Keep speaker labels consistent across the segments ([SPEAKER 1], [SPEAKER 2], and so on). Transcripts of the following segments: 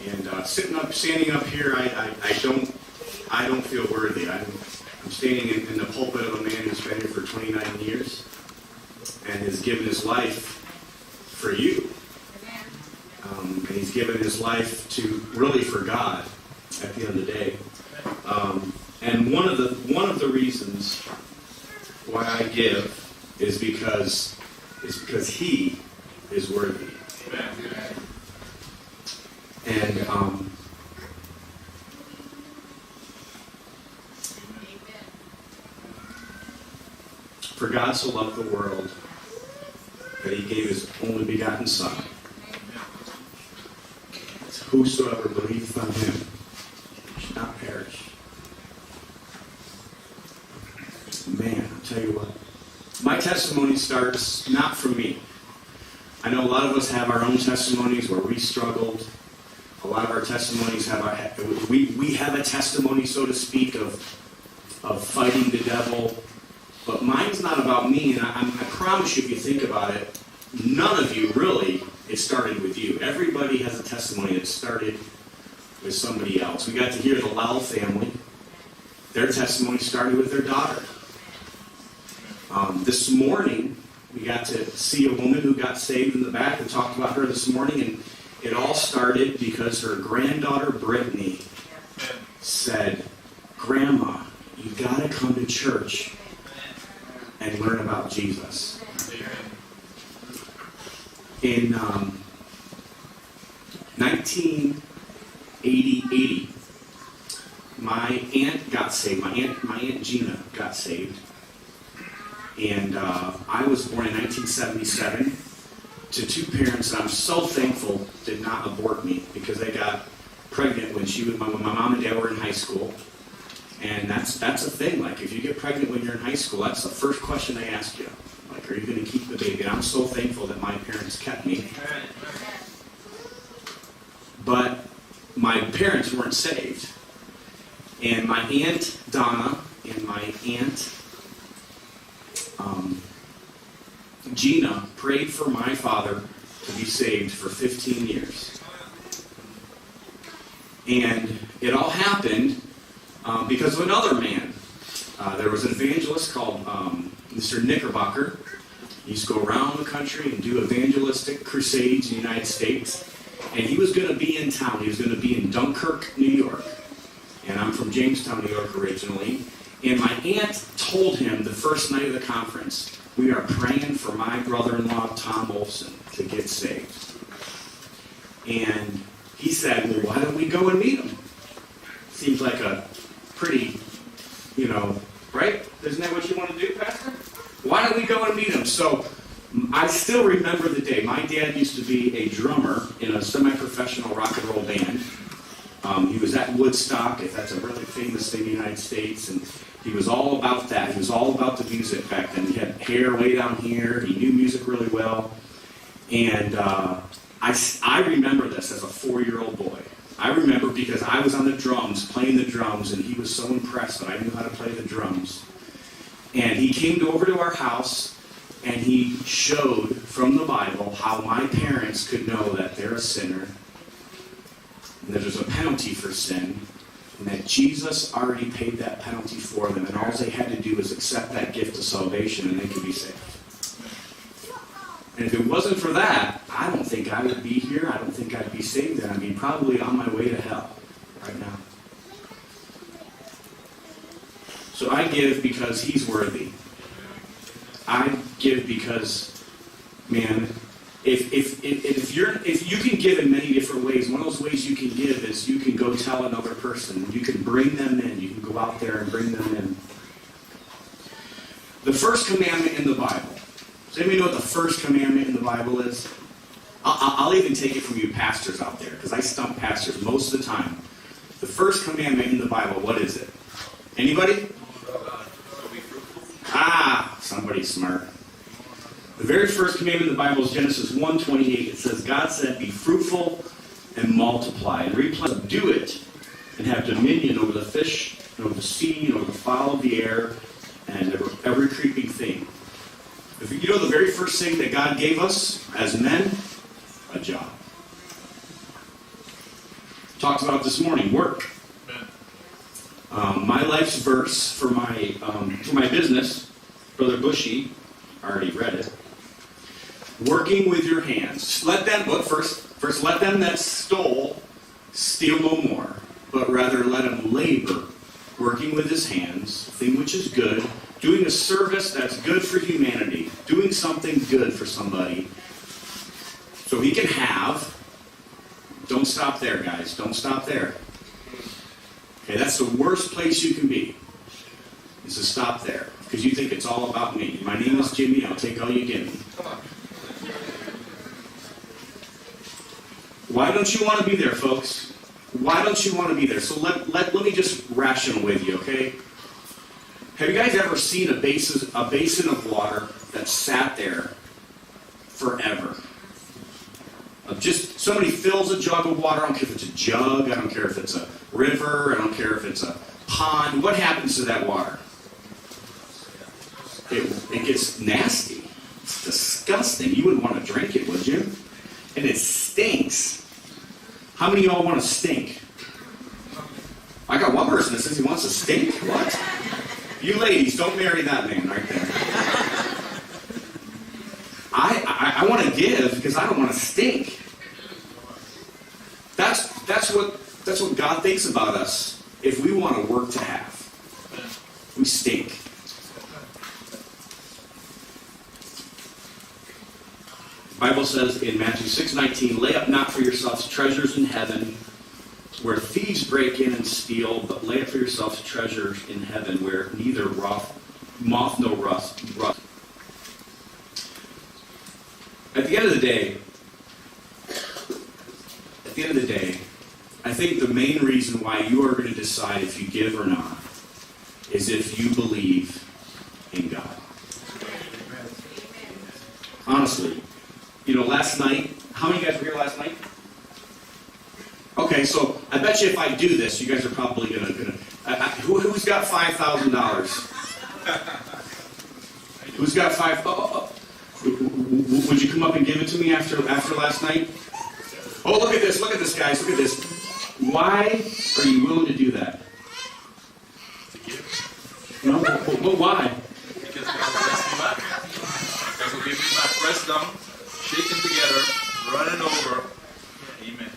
[SPEAKER 1] And standing up here, I don't feel worthy. I'm standing in the pulpit of a man who's been here for 29 years and has given his life for you. And he's given his life really for God at the end of the day. And one of the reasons why I give is because he is worthy. And for God so loved the world that he gave his only begotten Son, whosoever believeth on him should not perish. Man, I'll tell you what. My testimony starts not from me. I know a lot of us have our own testimonies where we struggled. A lot of our testimonies we have a testimony, so to speak, of fighting the devil. But mine's not about me, and I promise you, if you think about it, none of you really, it started with you. Everybody has a testimony that started with somebody else. We got to hear the Lowell family. Their testimony started with their daughter. This morning, we got to see a woman who got saved in the back and talked about her this morning, and it all started because her granddaughter, Brittany, said, "Grandma, you got to come to church and learn about Jesus." In 1980, my aunt got saved. My aunt Gina got saved. And I was born in 1977 to two parents that I'm so thankful did not abort me, because they got pregnant when my mom and dad were in high school. And that's a thing. Like, if you get pregnant when you're in high school, that's the first question they ask you. Like, are you going to keep the baby? And I'm so thankful that my parents kept me. But my parents weren't saved. And my Aunt Donna and my Aunt Gina prayed for my father to be saved for 15 years. And it all happened because of another man. There was an evangelist called Mr. Knickerbocker. He used to go around the country and do evangelistic crusades in the United States. And he was going to be in town. He was going to be in Dunkirk, New York. And I'm from Jamestown, New York originally. And my aunt told him the first night of the conference, "We are praying for my brother-in-law, Tom Olson, to get saved." And he said, "Well, why don't we go and meet him?" Seems like a pretty, right? Isn't that what you want to do, Pastor? Why don't we go and meet him? So I still remember the day. My dad used to be a drummer in a semi-professional rock and roll band. He was at Woodstock, if that's a really famous thing in the United States, and he was all about that. He was all about the music back then. He had hair way down here. He knew music really well. And I remember this as a 4-year-old boy. I remember because I was on the drums, playing the drums, and he was so impressed that I knew how to play the drums. And he came over to our house, and he showed from the Bible how my parents could know that they're a sinner, and that there's a penalty for sin, and that Jesus already paid that penalty for them, and all they had to do was accept that gift of salvation, and they could be saved. And if it wasn't for that, I don't think I would be here. I don't think I'd be saved then. I'd be probably on my way to hell right now. So I give because he's worthy. I give because, man, if you can give in many different ways. One of those ways you can give is you can go tell another person. You can bring them in. You can go out there and bring them in. The first commandment in the Bible. Does anybody know what the first commandment in the Bible is? I'll even take it from you pastors out there, because I stump pastors most of the time. The first commandment in the Bible, what is it? Anybody? Somebody's smart. The very first commandment in the Bible is Genesis 1:28. It says, God said, "Be fruitful and multiply, and replenish, subdue it, and have dominion over the fish, and over the sea, and over the fowl of the air, and over every creeping thing." If you know the very first thing that God gave us as men, a job. Talked about this morning, work. My life's verse for my business, Brother Bushy, I already read it. Working with your hands. Let them, but first let them that stole steal no more, but rather let him labor, working with his hands, thing which is good, doing a service that's good for humanity, doing something good for somebody, so he can have. Don't stop there, guys. Don't stop there. Okay, that's the worst place you can be, is to stop there, because you think it's all about me. My name is Jimmy. I'll take all you give me. Why don't you want to be there, folks? Why don't you want to be there? So let me just ration with you, okay? Have you guys ever seen a basin of water that sat there forever? Just somebody fills a jug of water. I don't care if it's a jug. I don't care if it's a river. I don't care if it's a pond. What happens to that water? It gets nasty. It's disgusting. You wouldn't want to drink it, would you? And it stinks. How many of y'all want to stink? I got one person that says he wants to stink. What? You ladies, don't marry that man right there. I want to give because I don't want to stink. That's what God thinks about us if we want to work to have. We stink. The Bible says in Matthew 6:19, lay up not for yourselves treasures in heaven, where thieves break in and steal, but lay up for yourselves treasures in heaven, where neither moth nor rust. At the end of the day, I think the main reason why you are going to decide if you give or not is if you believe in God. Honestly. Last night, how many of you guys were here last night? Okay, so I bet you if I do this, you guys are probably gonna who's got $5,000? Who's got would you come up and give it to me after last night? Oh, look at this, guys, look at this. Why are you willing to do that? No, but why?
[SPEAKER 2] Because God will bless you back. God will give you back, pressed down, shaken together, running over. Amen.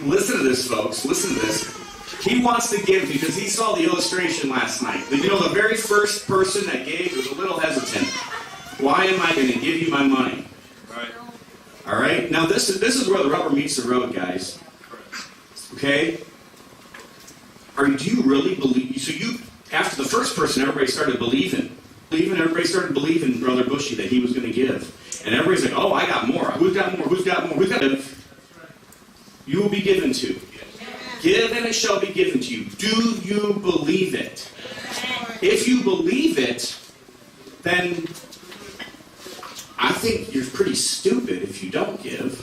[SPEAKER 1] Listen to this, folks. Listen to this. He wants to give because he saw the illustration last night. The very first person that gave was a little hesitant. Why am I going to give you my money?
[SPEAKER 2] Right.
[SPEAKER 1] All right? Now, this is where the rubber meets the road, guys. Okay? Do you really believe? So after the first person, everybody started believing. Everybody started believing Brother Bushy that he was going to give. And everybody's like, oh, I got more. Who's got more? Who's got more? Who's got more? You will be given to. Give and it shall be given to you. Do you believe it? If you believe it, then I think you're pretty stupid if you don't give.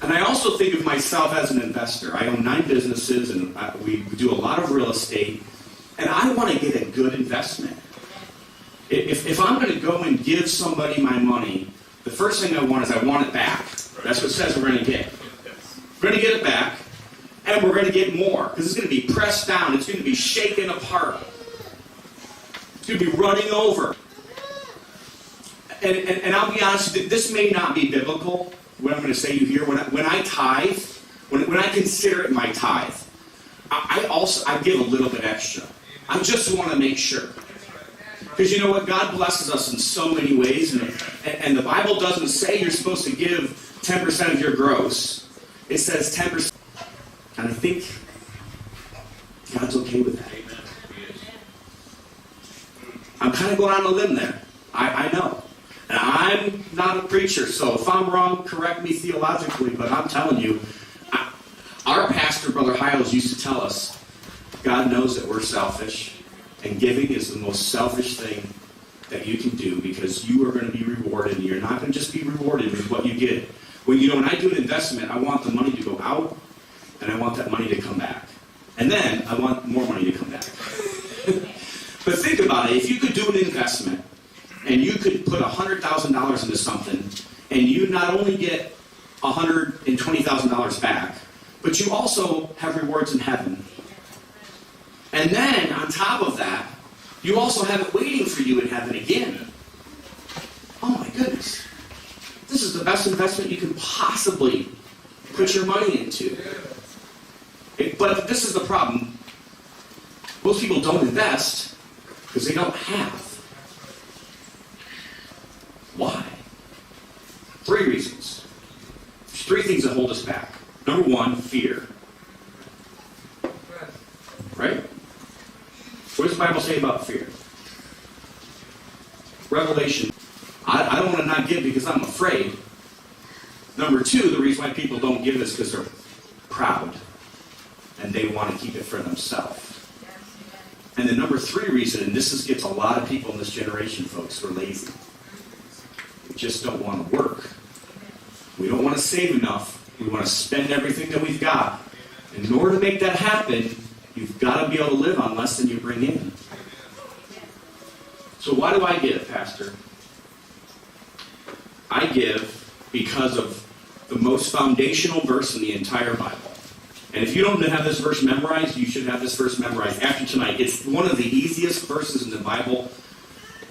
[SPEAKER 1] And I also think of myself as an investor. I own 9 businesses and we do a lot of real estate. And I want to get a good investment. If I'm going to go and give somebody my money, the first thing I want is I want it back. That's what it says we're going to get. We're going to get it back, and we're going to get more, because it's going to be pressed down. It's going to be shaken apart. It's going to be running over. And I'll be honest, this may not be biblical, what I'm going to say to you here. When I tithe, when I consider it my tithe, I give a little bit extra. I just want to make sure. Because you know what? God blesses us in so many ways. And the Bible doesn't say you're supposed to give 10% of your gross. It says 10%. And I think God's okay with that. I'm kind of going on a limb there. I know. And I'm not a preacher, so if I'm wrong, correct me theologically. But I'm telling you, our pastor, Brother Hiles, used to tell us, God knows that we're selfish. And giving is the most selfish thing that you can do, because you are going to be rewarded, and you're not going to just be rewarded with what you get. When I do an investment, I want the money to go out, and I want that money to come back. And then I want more money to come back. But think about it. If you could do an investment, and you could put $100,000 into something, and you not only get $120,000 back, But you also have rewards in heaven. And then, on top of that, you also have it waiting for you in heaven again. Oh my goodness. This is the best investment you can possibly put your money into. But this is the problem. Most people don't invest because they don't have. Why? 3 reasons. There's 3 things that hold us back. Number 1, fear. Right? What does the Bible say about fear? Revelation. I don't want to not give because I'm afraid. Number 2, the reason why people don't give is because they're proud. And they want to keep it for themselves. And the number 3 reason, and this gets a lot of people in this generation, folks, we're lazy. We just don't want to work. We don't want to save enough. We want to spend everything that we've got. And in order to make that happen, you've got to be able to live on less than you bring in. So why do I give, Pastor? I give because of the most foundational verse in the entire Bible. And if you don't have this verse memorized, you should have this verse memorized after tonight. It's one of the easiest verses in the Bible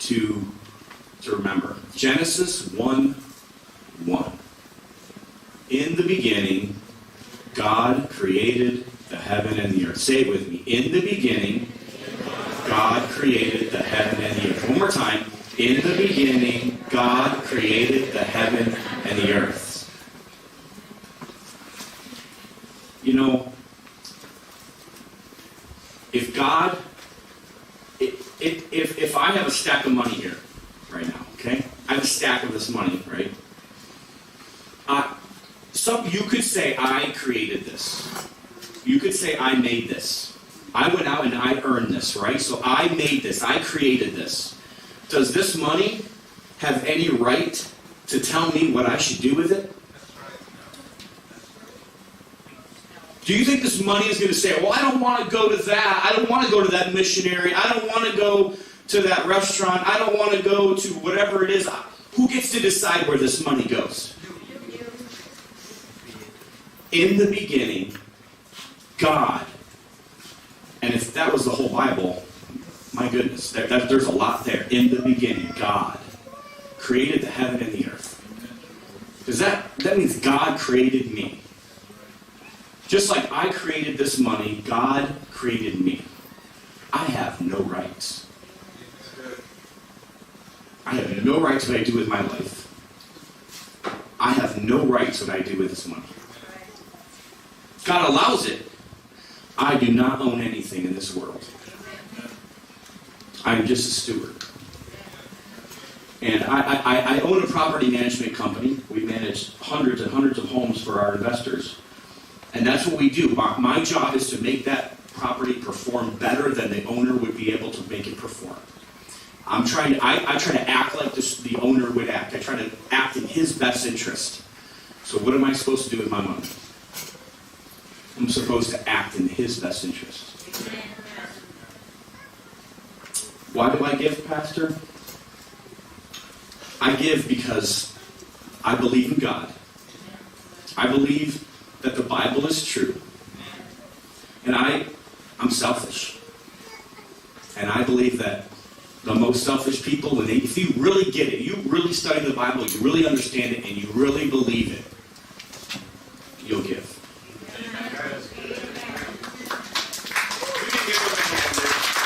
[SPEAKER 1] to remember. Genesis 1:1. In the beginning, God created the heaven and the earth. Say it with me. In the beginning, God created the heaven and the earth. One more time. In the beginning, God created the heaven and the earth. You know, if God, if I have a stack of money here right now, okay? I have a stack of this money, right? You could say I created this. You could say I made this. I went out and I earned this, right? So I made this. I created this. Does this money have any right to tell me what I should do with it? Do you think this money is going to say, well, I don't want to go to that. I don't want to go to that missionary. I don't want to go to that restaurant. I don't want to go to whatever it is. Who gets to decide where this money goes? In the beginning, God. And if that was the whole Bible, my goodness, there's a lot there. In the beginning, God created the heaven and the earth. Because that means God created me. Just like I created this money, God created me. I have no rights. I have no rights what I do with my life. I have no rights what I do with this money. God allows it. I do not own anything in this world. I'm just a steward. And I own a property management company. We manage hundreds and hundreds of homes for our investors. And that's what we do. My job is to make that property perform better than the owner would be able to make it perform. I try to act like the owner would act. I try to act in his best interest. So what am I supposed to do with my money? I'm supposed to act in his best interest. Why do I give, Pastor? I give because I believe in God. I believe that the Bible is true. And I'm selfish. And I believe that the most selfish people, if you really get it, you really study the Bible, you really understand it, and you really believe it, you'll give.
[SPEAKER 2] We can give